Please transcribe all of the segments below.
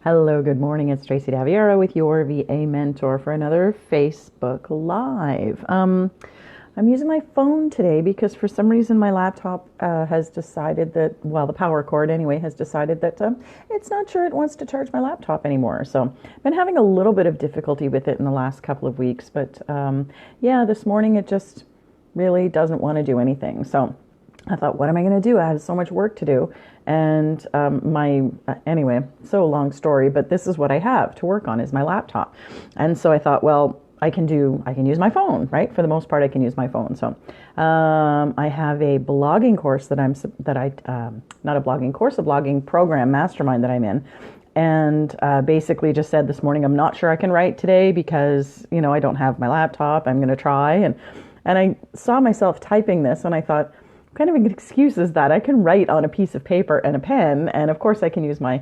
Hello, good morning. It's Tracy Daviera with your VA Mentor for another Facebook Live. I'm using my phone today because for some reason my laptop has decided that, well, the power cord anyway, has decided that it's not sure it wants to charge my laptop anymore. So I've been having a little bit of difficulty with it in the last couple of weeks. But yeah, this morning it just really doesn't want to do anything. So I thought, what am I going to do? I have so much work to do. And anyway, so long story, but this is what I have to work on is my laptop. And so I thought, well, I can use my phone, right? For the most part, I can use my phone. So I have a blogging course not a blogging course, a blogging program mastermind that I'm in. And basically just said this morning, I'm not sure I can write today because, I don't have my laptop. I'm going to try. And I saw myself typing this and I thought, kind of an excuse is that I can write on a piece of paper and a pen, and of course I can use my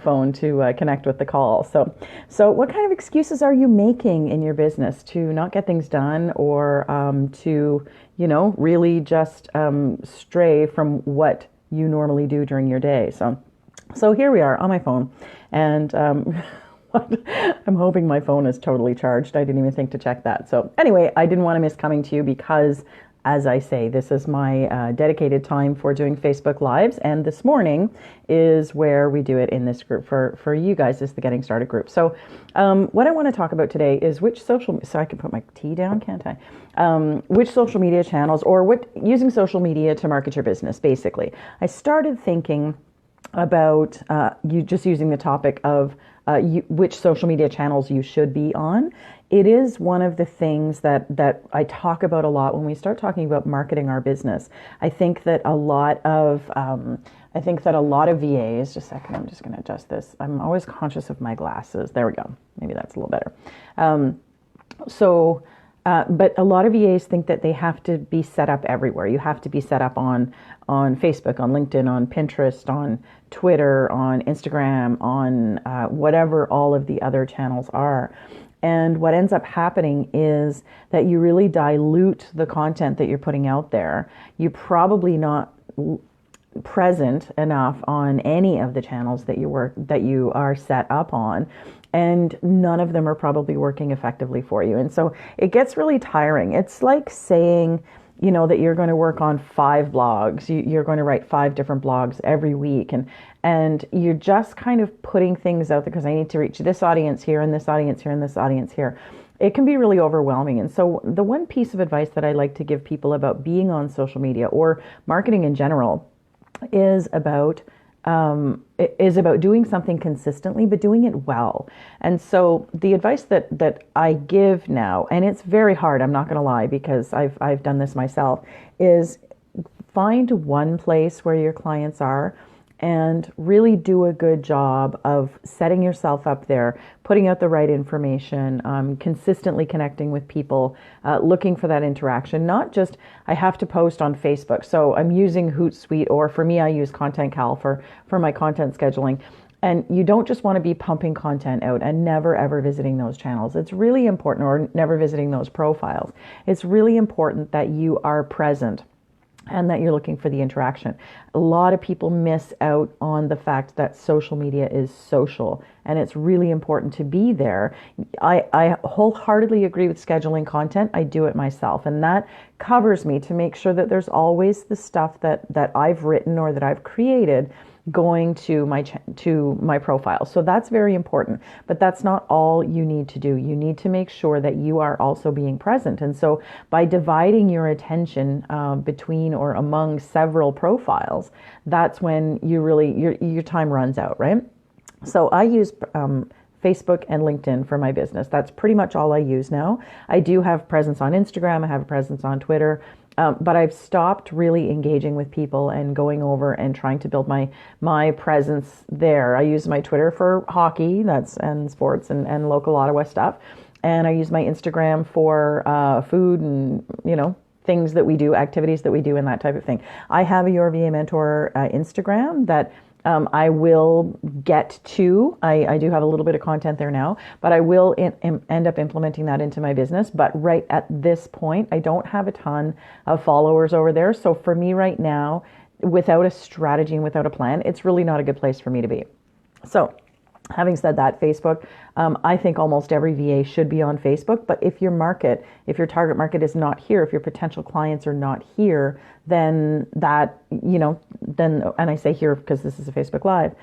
phone to connect with the call. So what kind of excuses are you making in your business to not get things done, or to really just stray from what you normally do during your day? So here we are on my phone, and I'm hoping my phone is totally charged. I didn't even think to check that. So anyway, I didn't want to miss coming to you because, as I say, this is my dedicated time for doing Facebook Lives, and this morning is where we do it in this group for you guys, is the Getting Started group. So what I want to talk about today is so I can put my tea down, can't I? Which social media channels, or using social media to market your business, basically. I started thinking about you just using the topic of which social media channels you should be on. It is one of the things that I talk about a lot when we start talking about marketing our business. I think that a lot of VAs, just a second, I'm just going to adjust this. I'm always conscious of my glasses. There we go. Maybe that's a little better. But a lot of VAs think that they have to be set up everywhere. You have to be set up on Facebook, on LinkedIn, on Pinterest, on Twitter, on Instagram, on whatever all of the other channels are. And what ends up happening is that you really dilute the content that you're putting out there. You're probably not present enough on any of the channels that you are set up on, and none of them are probably working effectively for you. And so it gets really tiring. It's like saying, that you're going to work on 5 blogs. You're going to write 5 different blogs every week, and you're just kind of putting things out there because I need to reach this audience here and this audience here and this audience here. It can be really overwhelming. And so the one piece of advice that I like to give people about being on social media or marketing in general is about doing something consistently, but doing it well. And so the advice that I give now, and it's very hard, I'm not going to lie, because I've done this myself, is find one place where your clients are and really do a good job of setting yourself up there, putting out the right information, consistently connecting with people, looking for that interaction. Not just, I have to post on Facebook, so I'm using Hootsuite, or for me, I use ContentCal for my content scheduling. And you don't just want to be pumping content out and never ever visiting those channels. It's really important, or never visiting those profiles. It's really important that you are present and that you're looking for the interaction. A lot of people miss out on the fact that social media is social, and it's really important to be there. I wholeheartedly agree with scheduling content. I do it myself, and that covers me to make sure that there's always the stuff that I've written or that I've created going to my profile. So that's very important, but that's not all you need to do. You need to make sure that you are also being present. And so by dividing your attention between or among several profiles, that's when your time runs out, right? So I use Facebook and LinkedIn for my business. That's pretty much all I use now. I do have presence on Instagram. I have a presence on Twitter. But I've stopped really engaging with people and going over and trying to build my presence there. I use my Twitter for hockey, and sports and local Ottawa stuff. And I use my Instagram for food and, things that we do, activities that we do, and that type of thing. I have a Your VA Mentor Instagram that I will get to. I do have a little bit of content there now, but I will end up implementing that into my business. But right at this point, I don't have a ton of followers over there. So for me right now, without a strategy and without a plan, it's really not a good place for me to be. So Having said that, Facebook, I think almost every VA should be on Facebook. But if your target market is not here, if your potential clients are not here, then and I say here because this is a Facebook Live,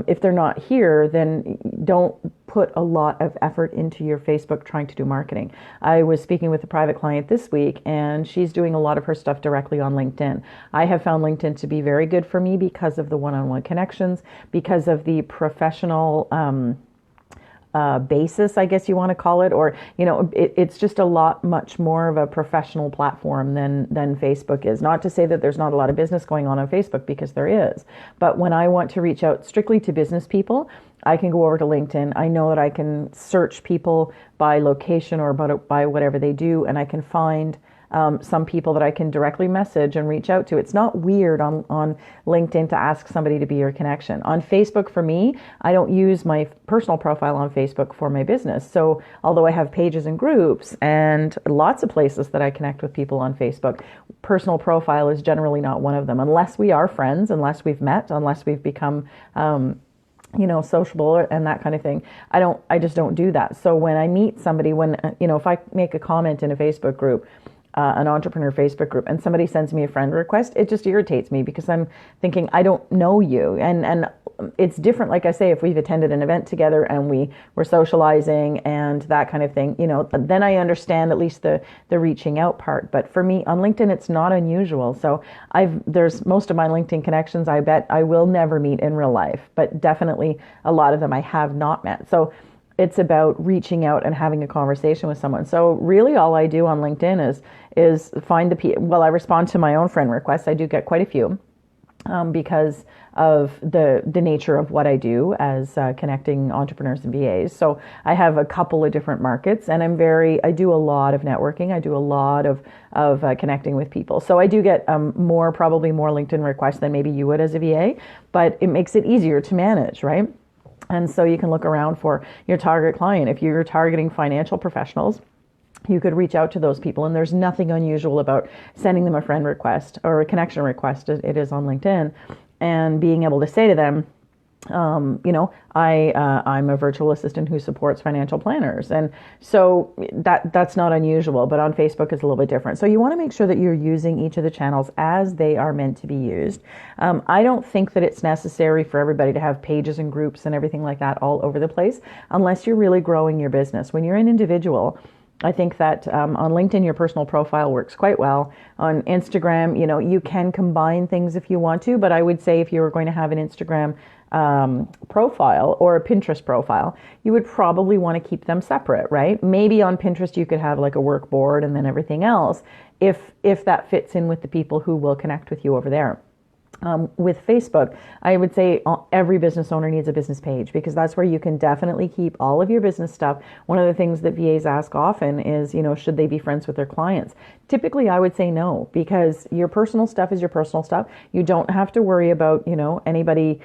if they're not here, then don't put a lot of effort into your Facebook trying to do marketing. I was speaking with a private client this week, and she's doing a lot of her stuff directly on LinkedIn. I have found LinkedIn to be very good for me because of the one-on-one connections, because of the professional basis, I guess you want to call it, or it's just much more of a professional platform than Facebook is. Not to say that there's not a lot of business going on Facebook, because there is. But when I want to reach out strictly to business people, I can go over to LinkedIn. I know that I can search people by location or by whatever they do, and I can find some people that I can directly message and reach out to. It's not weird on LinkedIn to ask somebody to be your connection. On Facebook, for me, I don't use my personal profile on Facebook for my business. So although I have pages and groups and lots of places that I connect with people on Facebook, personal profile is generally not one of them, unless we are friends, unless we've met, unless we've become sociable and that kind of thing. I just don't do that. So when I meet somebody, if I make a comment in a Facebook group, an entrepreneur Facebook group, and somebody sends me a friend request, it just irritates me, because I'm thinking, I don't know you. And it's different, like I say, if we've attended an event together and we were socializing and that kind of thing, then I understand at least the reaching out part. But for me on LinkedIn, it's not unusual. So there's most of my LinkedIn connections, I bet I will never meet in real life, but definitely a lot of them I have not met. So it's about reaching out and having a conversation with someone. So really all I do on LinkedIn is find I respond to my own friend requests. I do get quite a few because of the nature of what I do as connecting entrepreneurs and VAs. So I have a couple of different markets, and I do a lot of networking. I do a lot of connecting with people. So I do get probably more LinkedIn requests than maybe you would as a VA, but it makes it easier to manage, right? And so you can look around for your target client. If you're targeting financial professionals, you could reach out to those people, and there's nothing unusual about sending them a friend request or a connection request. It is on LinkedIn, and being able to say to them, I'm a virtual assistant who supports financial planners. And so that's not unusual, but on Facebook it's a little bit different. So you want to make sure that you're using each of the channels as they are meant to be used. I don't think that it's necessary for everybody to have pages and groups and everything like that all over the place, unless you're really growing your business. When you're an individual, I think that on LinkedIn, your personal profile works quite well. On Instagram, you can combine things if you want to, but I would say if you were going to have an Instagram profile or a Pinterest profile, you would probably want to keep them separate, right? Maybe on Pinterest you could have like a work board and then everything else, if that fits in with the people who will connect with you over there. With Facebook, I would say every business owner needs a business page, because that's where you can definitely keep all of your business stuff. One of the things that VAs ask often is, should they be friends with their clients? Typically, I would say no, because your personal stuff is your personal stuff. You don't have to worry about, anybody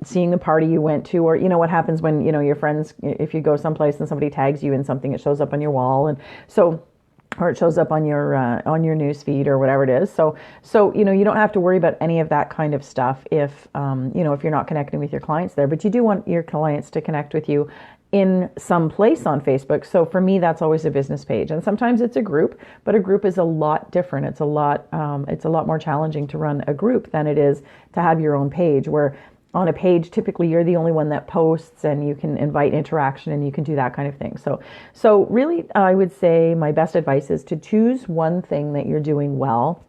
seeing the party you went to, or, what happens when, your friends, if you go someplace and somebody tags you in something, it shows up on your wall. And so, or it shows up on your news feed or whatever it is. So you don't have to worry about any of that kind of stuff if if you're not connecting with your clients there. But you do want your clients to connect with you in some place on Facebook. So for me, that's always a business page, and sometimes it's a group. But a group is a lot different. It's a lot more challenging to run a group than it is to have your own page, where on a page, typically you're the only one that posts, and you can invite interaction and you can do that kind of thing. So really, I would say my best advice is to choose one thing that you're doing well.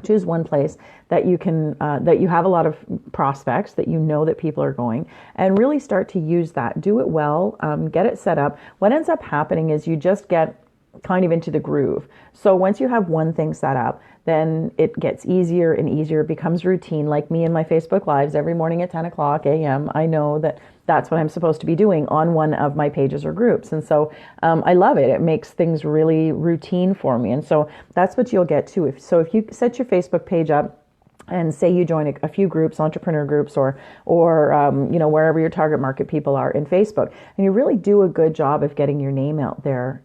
Choose one place that you can, that you have a lot of prospects, that that people are going, and really start to use that. Do it well, get it set up. What ends up happening is you just get kind of into the groove. So once you have one thing set up, then it gets easier and easier. It becomes routine. Like me and my Facebook Lives every morning at 10 o'clock a.m. I know that that's what I'm supposed to be doing on one of my pages or groups. And so I love it. It makes things really routine for me. And so that's what you'll get to. If you set your Facebook page up and say you join a few groups, entrepreneur groups, or wherever your target market people are in Facebook, and you really do a good job of getting your name out there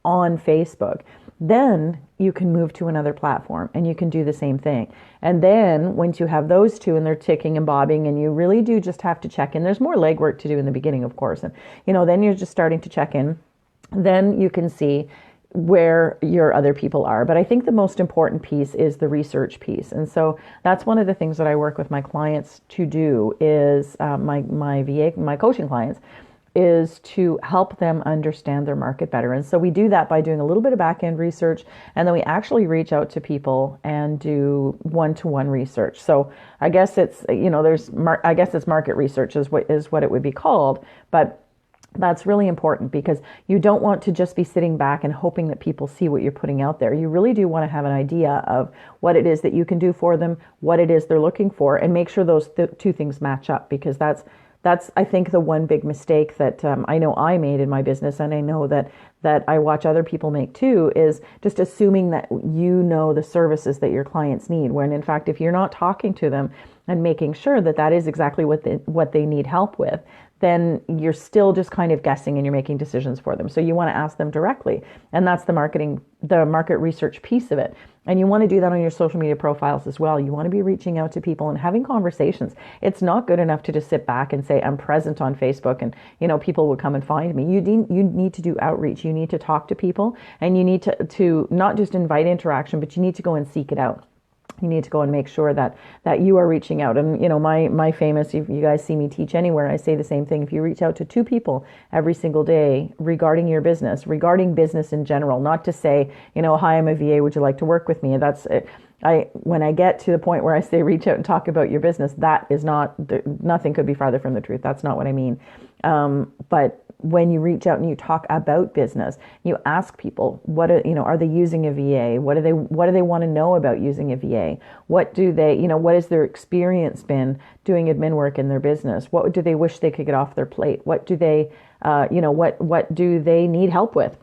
on Facebook, Then you can move to another platform and you can do the same thing. And then once you have those two and they're ticking and bobbing, and you really do just have to check in, there's more legwork to do in the beginning, of course. And, then you're just starting to check in. Then you can see where your other people are. But I think the most important piece is the research piece. And so that's one of the things that I work with my clients to do is my VA, my coaching clients, is to help them understand their market better. And so we do that by doing a little bit of back-end research, and then we actually reach out to people and do one-to-one research. So I guess it's, I guess it's market research is what it would be called, but that's really important because you don't want to just be sitting back and hoping that people see what you're putting out there. You really do want to have an idea of what it is that you can do for them, what it is they're looking for, and make sure those two things match up, because that's I think the one big mistake that I know I made in my business, and I know that I watch other people make too, is just assuming that the services that your clients need, when in fact, if you're not talking to them and making sure that is exactly what they need help with, then you're still just kind of guessing and you're making decisions for them. So you want to ask them directly. And that's the market research piece of it. And you want to do that on your social media profiles as well. You want to be reaching out to people and having conversations. It's not good enough to just sit back and say, I'm present on Facebook and, people will come and find me. You need to do outreach. You need to talk to people, and you need to not just invite interaction, but you need to go and seek it out. You need to go and make sure that you are reaching out. And, my famous, if you guys see me teach anywhere, I say the same thing. If you reach out to 2 people every single day regarding your business, regarding business in general, not to say, hi, I'm a VA, would you like to work with me? That's it. When I get to the point where I say reach out and talk about your business, that is nothing could be farther from the truth. That's not what I mean. But when you reach out and you talk about business, you ask people, are they using a VA? What do they want to know about using a VA? What do they, what has their experience been doing admin work in their business? What do they wish they could get off their plate? What do they, what do they need help with?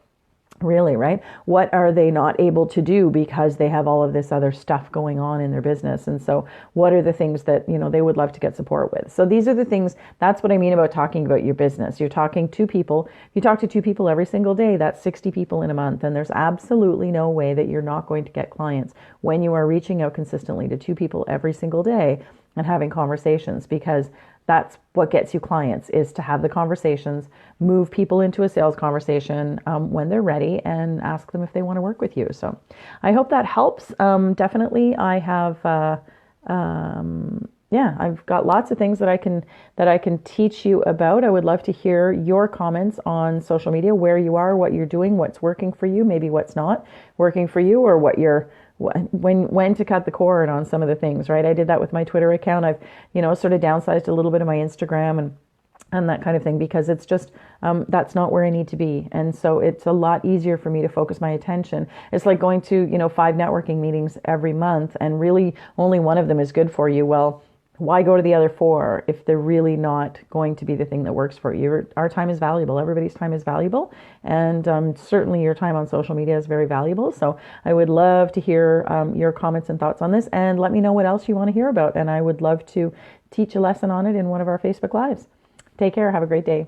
Really, right? What are they not able to do because they have all of this other stuff going on in their business? And so what are the things that, they would love to get support with? So these are the things, that's what I mean about talking about your business. You're talking to people. You talk to 2 people every single day. That's 60 people in a month. And there's absolutely no way that you're not going to get clients when you are reaching out consistently to 2 people every single day and having conversations, because that's what gets you clients, is to have the conversations, move people into a sales conversation when they're ready, and ask them if they want to work with you. So I hope that helps. Definitely, I have, I've got lots of things that I can teach you about. I would love to hear your comments on social media, where you are, what you're doing, what's working for you, maybe what's not working for you, or when to cut the cord on some of the things, right? I did that with my Twitter account. I've, sort of downsized a little bit of my Instagram and that kind of thing, because it's just, that's not where I need to be. And so it's a lot easier for me to focus my attention. It's like going to, 5 networking meetings every month, and really only one of them is good for you. Well, why go to the other 4 if they're really not going to be the thing that works for you? Our time is valuable. Everybody's time is valuable. And certainly your time on social media is very valuable. So I would love to hear your comments and thoughts on this, and let me know what else you want to hear about. And I would love to teach a lesson on it in one of our Facebook Lives. Take care. Have a great day.